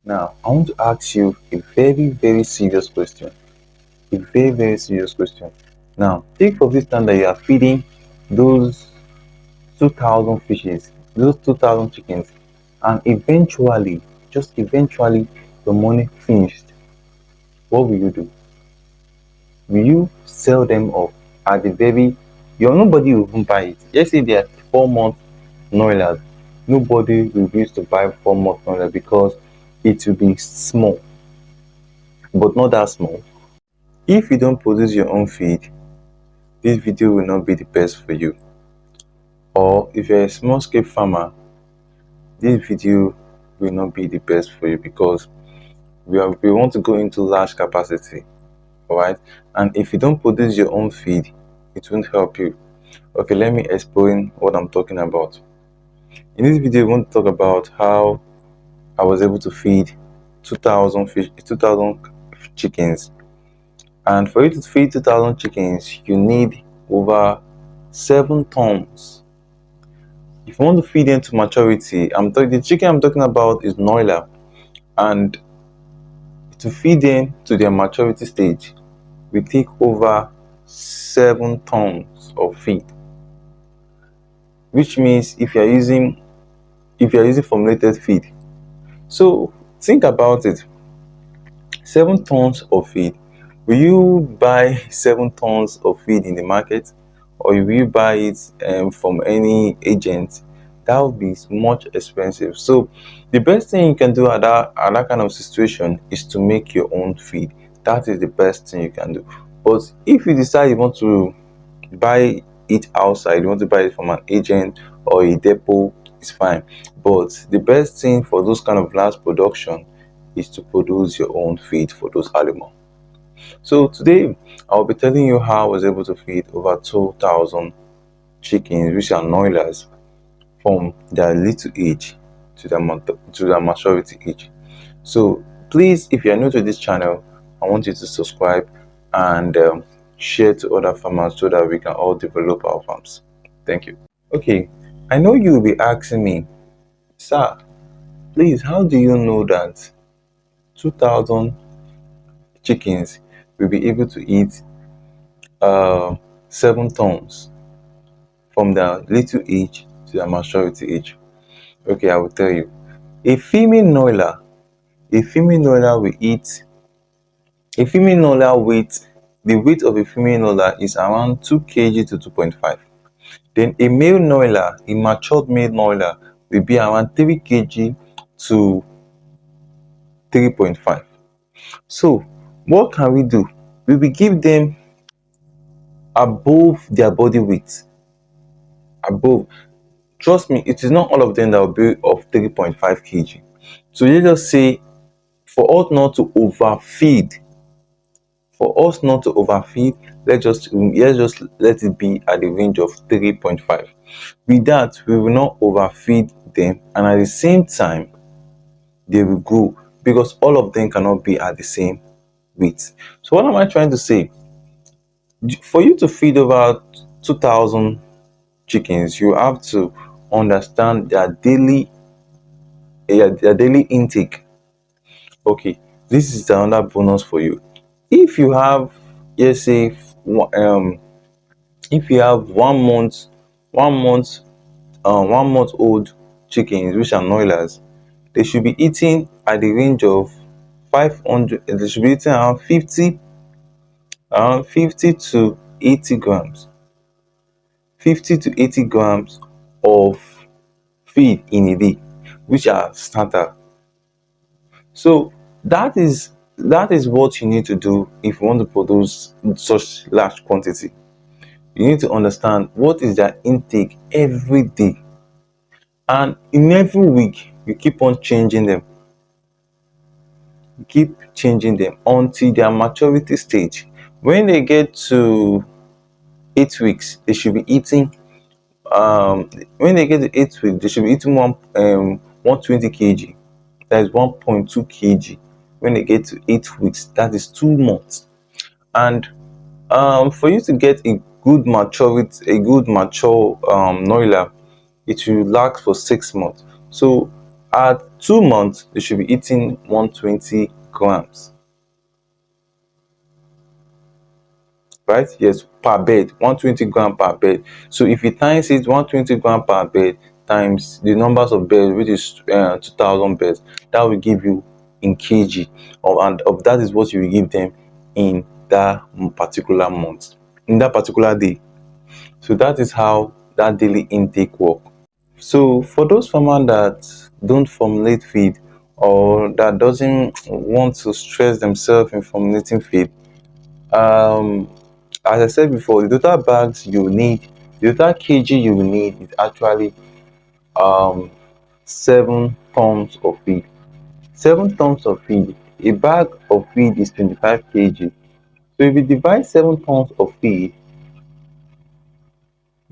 Now, I want to ask you a very, very serious question. A very, very serious question. Now, take for this time that you are feeding those 2,000 fishes, those 2,000 chickens, and eventually, just eventually, the money finished. What will you do? Will you sell them off at the very, nobody will even buy it. Let's say they are 4 month Noilers. Nobody will use to buy 4 month Noiler because it will be small, but not that small. If you don't produce your own feed, this video will not be the best for you. Or if you're a small scale farmer, this video will not be the best for you because we want to go into large capacity. Alright, and if you don't produce your own feed, it won't help you. Okay, let me explain what I'm talking about. In this video, I want to talk about how I was able to feed 2,000 fish, 2,000 chickens. And for you to feed 2,000 chickens, you need over 7 tons. If you want to feed them to maturity, the chicken I'm talking about is Noiler, and to feed them to their maturity stage, we take over 7 tons of feed. Which means if you're using formulated feed, so think about it. 7 tons of feed. Will you buy 7 tons of feed in the market, or will you buy it from any agent? That would be much expensive. So the best thing you can do at that kind of situation is to make your own feed. That is the best thing you can do. But if you decide you want to buy it outside, you want to buy it from an agent or a depot, it's fine. But the best thing for those kind of large production is to produce your own feed for those animals. So today I'll be telling you how I was able to feed over 2,000 chickens, which are Noilers, from their little age to their maturity age. So please, if you are new to this channel, I want you to subscribe and share to other farmers so that we can all develop our farms. Thank you. Okay, I know you will be asking me, sir, please, how do you know that 2,000 chickens will be able to eat 7 tons from their little age to their maturity age? Okay, I will tell you. A female Noiler, a female Noiler will eat, a female Noiler weight, the weight of a female Noiler is around 2 kg to 2.5. Then a male Noiler, a matured male Noiler, will be around 3 kg to 3.5. So what can we do? We will give them above their body weight. Above. Trust me, it is not all of them that will be of 3.5 kg. So let's just say, for us not to overfeed, let's just let it be at the range of 3.5. With that, we will not overfeed them, and at the same time they will grow, because all of them cannot be at the same weight. So what am I trying to say? For you to feed over 2,000 chickens, you have to understand their daily intake. Okay, this is another bonus for you. If you have, let's say, if you have 1 month, 1 month, 1 month old chickens, which are Noilers, they should be eating at the range of 500. They should be eating around 50 to 80 grams. 50 to 80 grams of feed in a day, which are starter. So that is what you need to do if you want to produce such large quantity. You need to understand what is their intake every day, and in every week you keep on changing them. You keep changing them until their maturity stage. When they get to 8 weeks, they should be eating when they get to 8 weeks, they should be eating 120 kg. That is 1.2 kg. When they get to 8 weeks, that is 2 months. And for you to get a good maturity, a good mature Noiler, it will last for 6 months. So at 2 months they should be eating 120 grams, right? Yes, per bed, 120 gram per bed. So if you times it, 120 gram per bed times the numbers of beds, which is 2000 beds, that will give you in kg, and of that is what you will give them in that particular month, in that particular day. So that is how that daily intake work. So for those farmers that don't formulate feed, or that doesn't want to stress themselves in formulating feed, um as I said before, the total bags you need, the total kg you will need is actually 7 tons of feed. 7 tons of feed. A bag of feed is 25 kg. So if you divide 7 tons of feed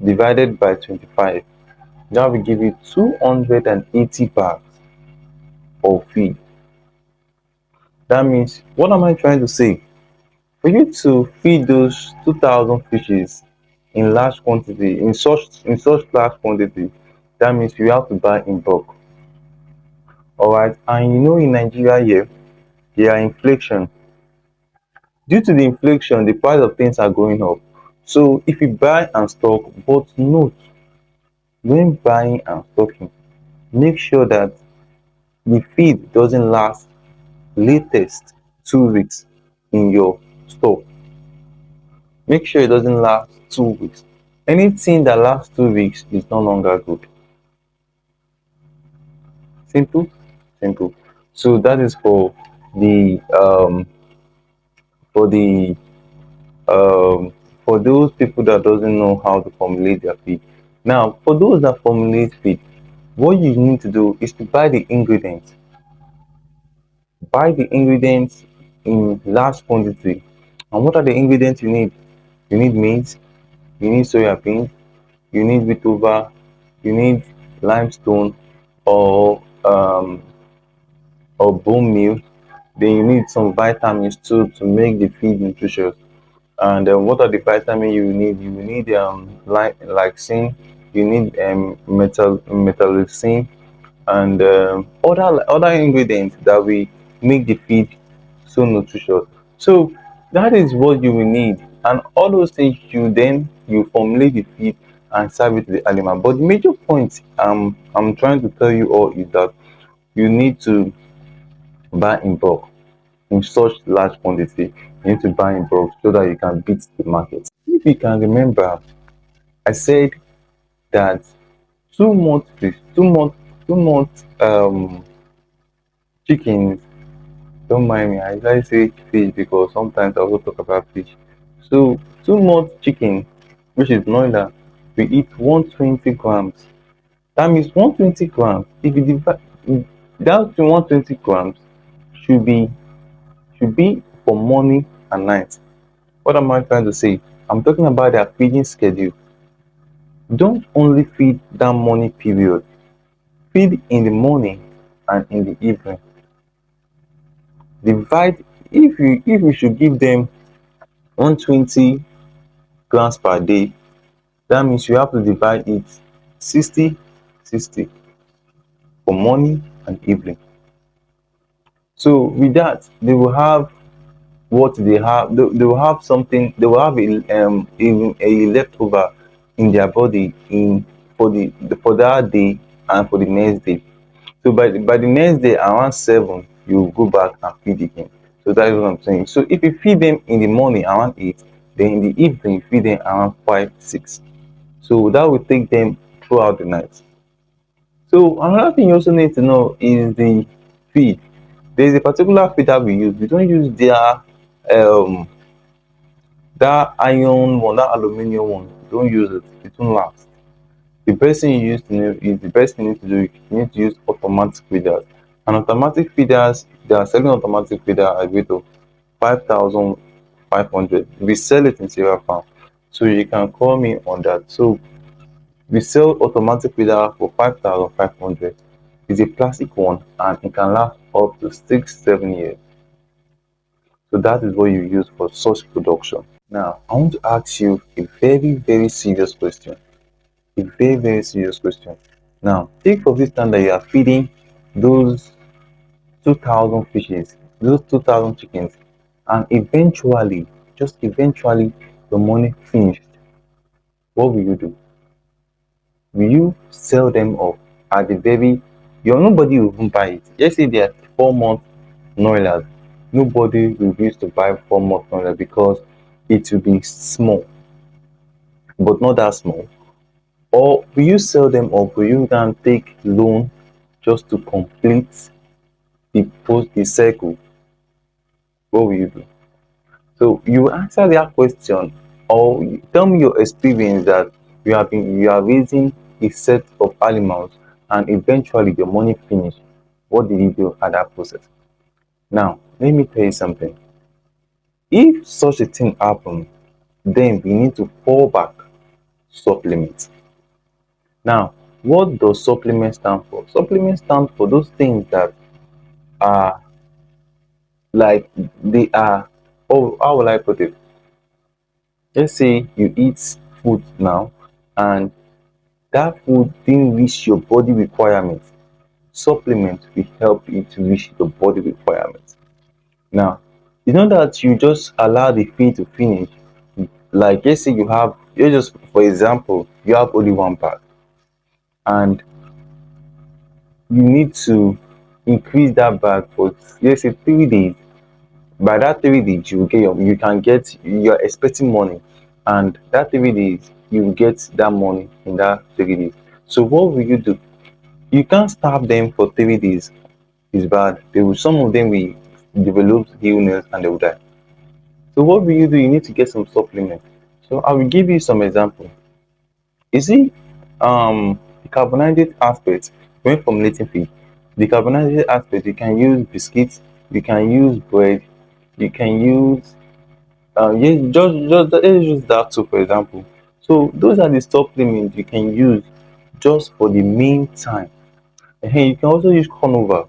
divided by 25, that will give you 280 bags of feed. That means, what am I trying to say? For you to feed those 2000 fishes in large quantity, in such large quantity, that means you have to buy in bulk. Alright, and in Nigeria here, there are inflation. Due to the inflation, the price of things are going up. So if you buy and stock, but note, when buying and stocking, make sure that the feed doesn't last latest 2 weeks in your store. Make sure it doesn't last 2 weeks. Anything that lasts 2 weeks is no longer good. Simple, simple. So that is the for the um for those people that doesn't know how to formulate their feed. Now, for those that formulate feed, what you need to do is to buy the ingredients. Buy the ingredients in large quantity. And what are the ingredients you need? You need maize, you need soya bean, you need wheat over, you need limestone, or bone meal. Then you need some vitamins too to make the feed nutritious. And what are the vitamins you need? You need like zinc, you need metallocene, and other ingredients that will make the feed so nutritious. So that is what you will need, and all those things you formulate the feed and serve it to the animal. But the major point I'm trying to tell you all is that you need to buy in bulk, in such large quantity. You need to buy in bulk so that you can beat the market. If you can remember, I said that 2 month fish, 2 month chickens. Don't mind me, I usually say fish because sometimes I also talk about fish. So 2 month chicken, which is Noiler, we eat 120 grams. That means 120 grams. If you divide that to 120 grams, should be should be for morning and night. What am I trying to say? I'm talking about their feeding schedule. Don't only feed that morning period. Feed in the morning and in the evening. Divide, if you should give them 120 grams per day, that means you have to divide it 60-60 for morning and evening. So with that, they will have what they have. They will have something. They will have a leftover in their body in for that day and for the next day. So by the next day around 7, you go back and feed again. So that is what I'm saying. So if you feed them in the morning around 8, then in the evening you feed them around 5-6. So that will take them throughout the night. So another thing you also need to know is the feed. There is a particular feed that we use. We don't use their um that iron one, that aluminium one. Don't use it. It won't last. The best thing you use to know is the best thing you need to do. You need to use automatic feeders. And automatic feeders, they are selling automatic feeder at a rate of 5,500. We sell it in silver pound. So you can call me on that. So we sell automatic feeder for 5,500. It's a plastic one and it can last up to 6-7 years. So that is what you use for such production. Now I want to ask you a very, very serious question. A very, very serious question. Now, take for this time that you are feeding those 2,000 fishes, those 2,000 chickens, and eventually, just eventually, the money finished, what will you do? Will you sell them off at the very, your nobody will even buy it. Let's say they are 4 month Noilers. Nobody will use to buy 4 month Noilers because it will be small, but not that small. Or will you sell them off? Will you then take loan just to complete the circle? What will you do? So you answer that question, or you tell me your experience that you are raising a set of animals and eventually the money finish. What did you do at that process? Now let me tell you something. If such a thing happens, then we need to fall back supplements. Now, what does supplement stand for? Supplement stand for those things that are like they are, oh, how will I put it? Let's say you eat food now and that food didn't reach your body requirements. Supplement will help you to reach your body requirements. Now, you know that you just allow the feed to finish. Like let's say you just for example, you have only one bag and you need to increase that bag for let's say 3 days. By that 3 days you can get, you're expecting money, and that 3 days you will get that money in that 3 days. So what will you do? You can't starve them for 3 days. It's bad. They will, some of them will develop illness and they will die. So what will you do? You need to get some supplement. So I will give you some example. You see, the carbohydrate aspect when formulating feed, the carbohydrate aspect, you can use biscuits, you can use bread, you can use yes, just let's use that too, for example. So those are the supplements you can use just for the meantime. And you can also use corn over.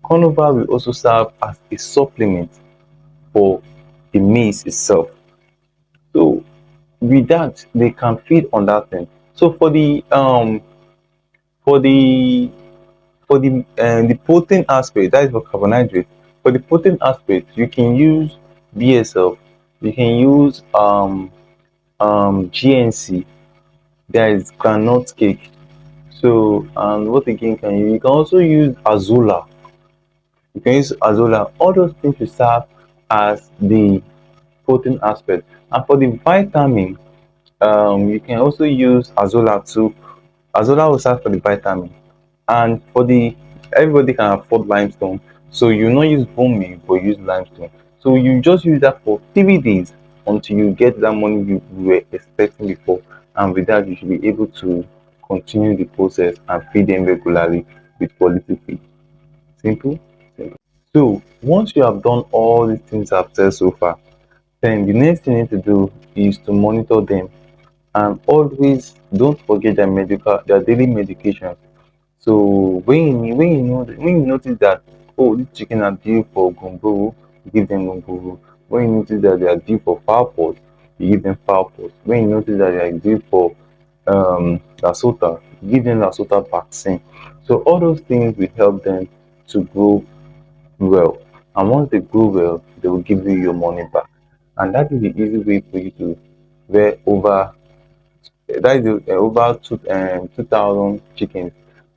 Corn over will also serve as a supplement for the maize itself. So with that, they can feed on that thing. So for the the protein aspect, that is for carbohydrate. For the protein aspect, you can use BSL, you can use GNC, there is groundnut cake. So and what again can you can also use Azula. You can use Azula. All those things to serve as the protein aspect. And for the vitamin, you can also use Azola too. Azola will serve for the vitamin. And for the everybody can afford limestone, so you not use bone meal but use limestone. So you just use that for 3 days until you get that money you were expecting before, and with that you should be able to continue the process and feed them regularly with quality feed. Simple. Simple. So once you have done all these things I've said so far, then the next thing you need to do is to monitor them, and always don't forget their daily medication. So when you notice that, oh, this chicken are due for gumbo, you give them gumbo. When you notice that they are due for fowl pot, you give them fowl pot. When you notice that they are due for lasota, you give them lasota vaccine. So all those things will help them to grow well. And once they grow well, they will give you your money back. And that is the easy way for you to wear over that is over 2,000 chickens,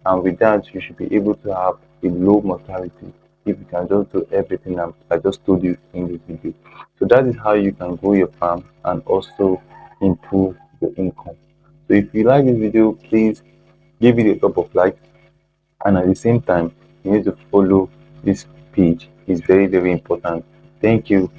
and with that you should be able to have a low mortality if you can just do everything I just told you in this video. So that is how you can grow your farm and also improve your income. So if you like this video, please give it a top of like, and at the same time you need to follow this page. It's very important. Thank you.